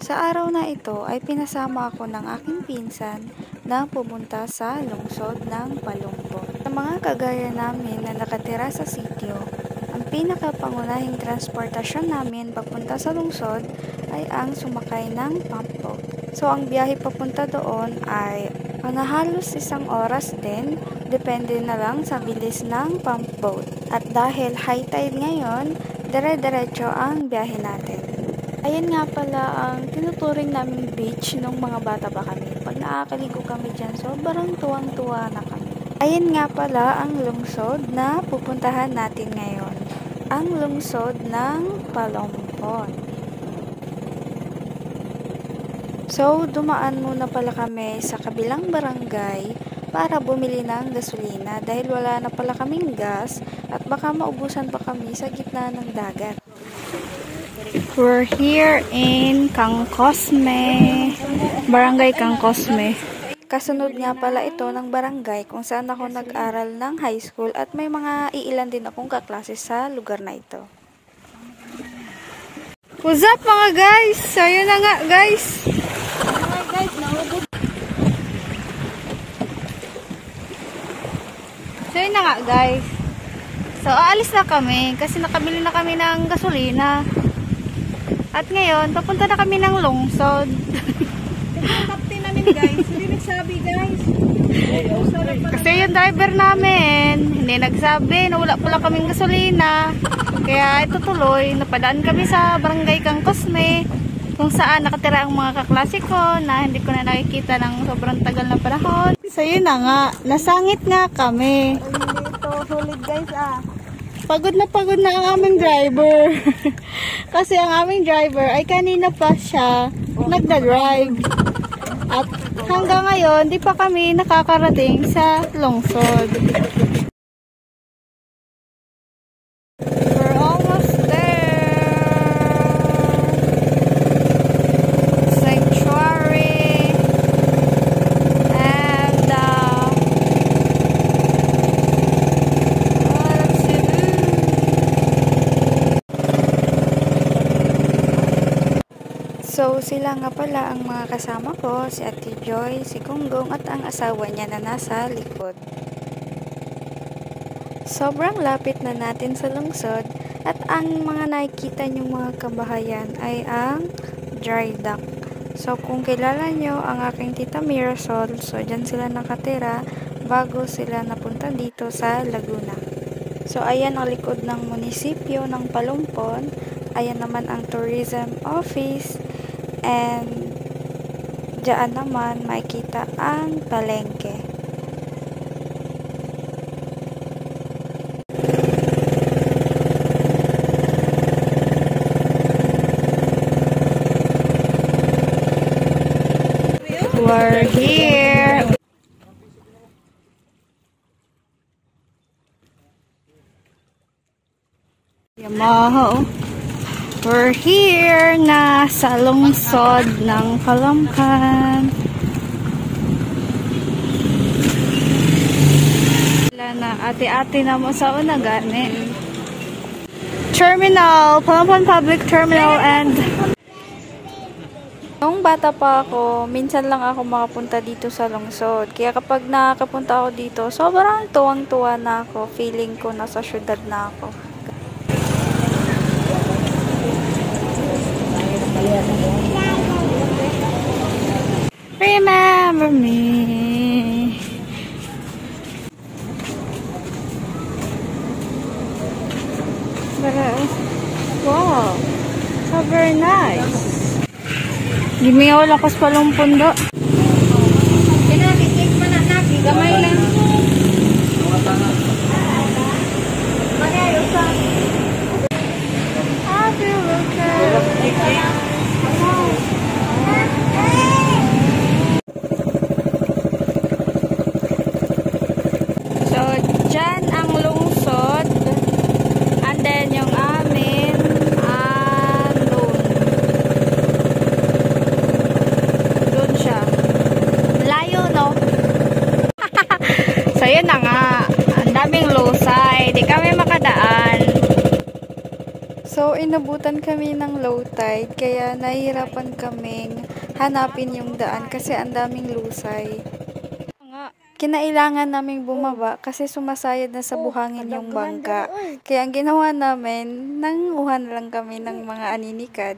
Sa araw na ito ay pinasama ako ng aking pinsan na pumunta sa lungsod ng Palumpon. Sa mga kagaya namin na nakatira sa sitio, ang pinakapangunahing transportasyon namin papunta sa lungsod ay ang sumakay ng pump boat. So ang biyahe papunta doon ay halos 1 oras din, depende na lang sa bilis ng pump boat. At dahil high tide ngayon, dire-diretso ang biyahe natin. Ayan nga pala ang tinuturing naming beach nung mga bata pa kami. Pag nakakaligo kami dyan, sobrang tuwang-tuwa na kami. Ayan nga pala ang lungsod na pupuntahan natin ngayon. Ang lungsod ng Palumpon. So, dumaan muna pala kami sa kabilang barangay para bumili ng gasolina dahil wala na pala kaming gas at baka maubusan pa kami sa gitna ng dagat. We're here in Kangkosme, Barangay Kangkosme. Kasunod nga pala ito ng barangay kung saan ako nag-aral ng high school at may mga iilan din akong kaklase sa lugar na ito. What's up mga guys? So yun na nga guys. So yun na nga guys. So aalis na kami kasi nakabili na kami ng gasolina. At ngayon, papunta na kami ng lungsod. Yung captain namin guys, hindi nagsabi guys. Kasi yung driver namin, hindi nagsabi na wala pala kaming gasolina. Kaya ito tuloy, napadaan kami sa barangay Kangkosme, kung saan nakatira ang mga kaklase ko na hindi ko na nakikita ng sobrang tagal na panahon. So yun na nga, nasangit nga kami. Ito, solid guys ah. Pagod na ang aming driver. Kasi ang aming driver ay kanina pa siya nagda-drive. At hanggang ngayon, di pa kami nakakarating sa lungsod. We're almost there. Sanctuary. And so, sila nga pala ang mga kasama ko, si Ate Joy, si Gunggong at ang asawa niya na nasa likod. Sobrang lapit na natin sa lungsod at ang mga nakikita niyong mga kabahayan ay ang dry dock. So, kung kilala nyo ang aking tita Mirasol, so dyan sila nakatira bago sila napunta dito sa Laguna. So, ayan ang likod ng munisipyo ng Palumpon. Ayan naman ang tourism office. And diyan naman makikita ang palengke. We're here. Yamaha. We're here na sa lungsod ng Caloocan. Wala na, ate-ate na mo sa una gani. Terminal, Palumpon Public Terminal and nung bata pa ako, minsan lang ako makapunta dito sa lungsod. Kaya kapag nakapunta ako dito, sobrang tuwang-tuwa na ako. Feeling ko nasa syudad na ako. Remember me. Wow, so very nice. Give me all lakas Palumpon do. Kinakikik mo na naki, gamay lang. Happy look. So, dyan ang lungsod. And then, yung amin, doon. Doon siya. So, inabutan kami ng low tide, kaya nahihirapan kaming hanapin yung daan kasi ang daming lusay. Kinailangan naming bumaba kasi sumasayad na sa buhangin yung bangka. Kaya ang ginawa namin, nanguhan lang kami ng mga aninikad.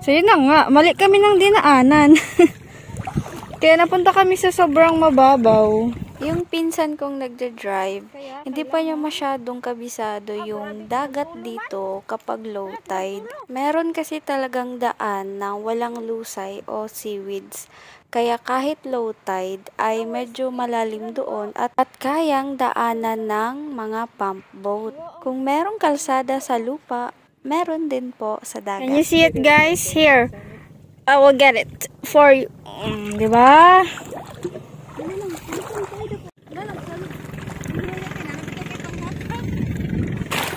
So yun na nga, mali kami ng dinaanan. Kaya napunta kami sa sobrang mababaw. Yung pinsan kong nagda-drive, hindi pa niya masyadong kabisado yung dagat dito kapag low tide. Meron kasi talagang daan na walang lusay o seaweeds. Kaya kahit low tide ay medyo malalim doon at kayang daanan ng mga pump boat. Kung merong kalsada sa lupa, meron din po sa dagat. Can you see it, guys? Here. I will get it for you. Diba?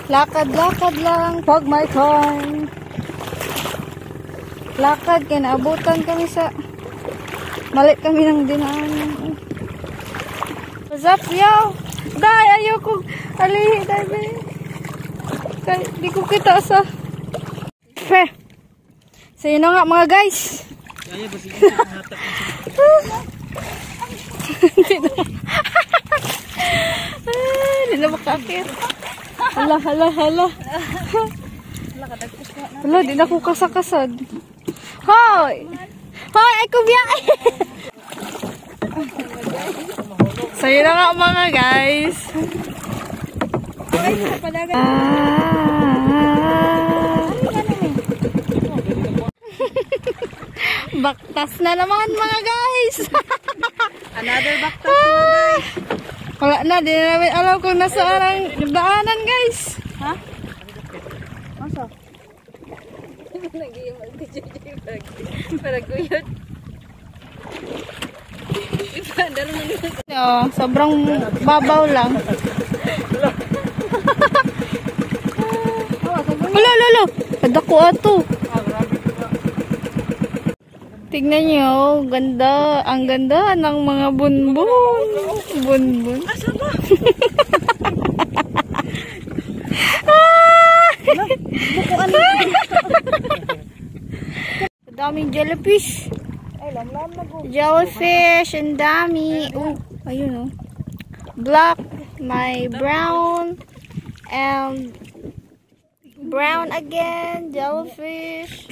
Lakad-lakad lang pag may time. Lakad, kinaabutan kami sa... Mali kami ng dinaanan. What's up, yo? Day, ayoko. Alihi, day, di ko kita sa... So, yun na nga mga guys. Hindi na makakit. Hala. Hala, di na ko kasakasad. Hoy! Hoy, ay kubiyay! So, yun na nga mga guys. Baktas na naman mga guys. Another baktas mga guys. Wala na, di na namin alam kung nasaan ang daanan guys. Ha? Masa? Paraguyod. Sobrang babaw lang. Lolo, kadako ato. Tignan nyo, ganda, ang ganda ng mga bunbun. Bunbun. Asa ba? Daming jellyfish. Ay, lamlam na po. Jellyfish, ang dami. Ayun oh. Black, may brown, and brown again, jellyfish.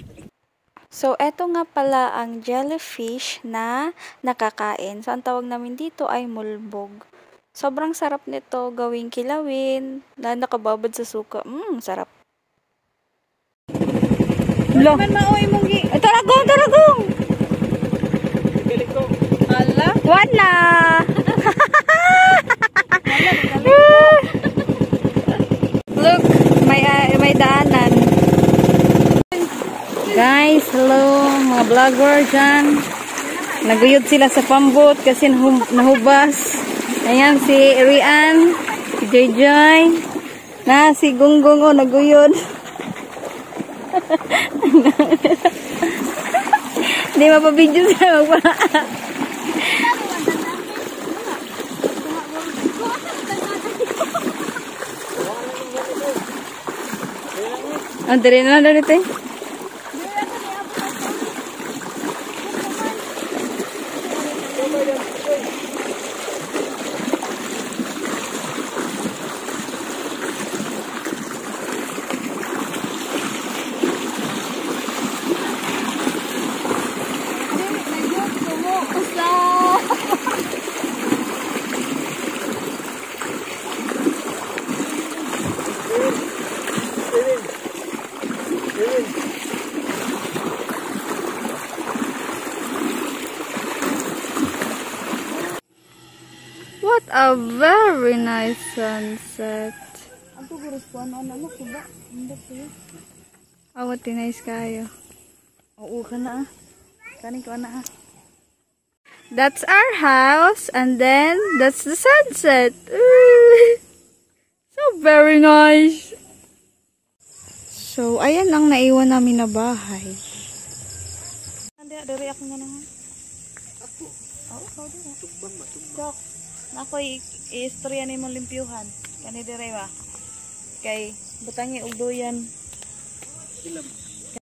So, eto nga pala ang jellyfish na nakakain. So, ang tawag namin dito ay mulbog. Sobrang sarap nito gawing kilawin na nakababad sa suka. Sarap. Man maoy mong gi. Taragong! Hala? Wala! Look, may daanan. Guys, hello, mga vlogger dyan. Naguyod sila sa pambot kasi nahubas. Ayan, si Rian, si Joy, na si Gunggong, naguyod. Hindi mapabidyo sila magpala. Ang dali na lang dito eh. What a very nice sunset. Ang tuguros po, ano kuba? Hindi po yun. Awat nice kayo. Oo ka na Kanin ko na That's our house, and then that's the sunset. So very nice. So, ayan ang naiwan namin na bahay. Dari ako nga naman. Ako? Oo, ikaw din. Tugbang. Ako i-istorya ni mong limpyuhan. Kani dire ba? Kay butangi og duyan. Ilam.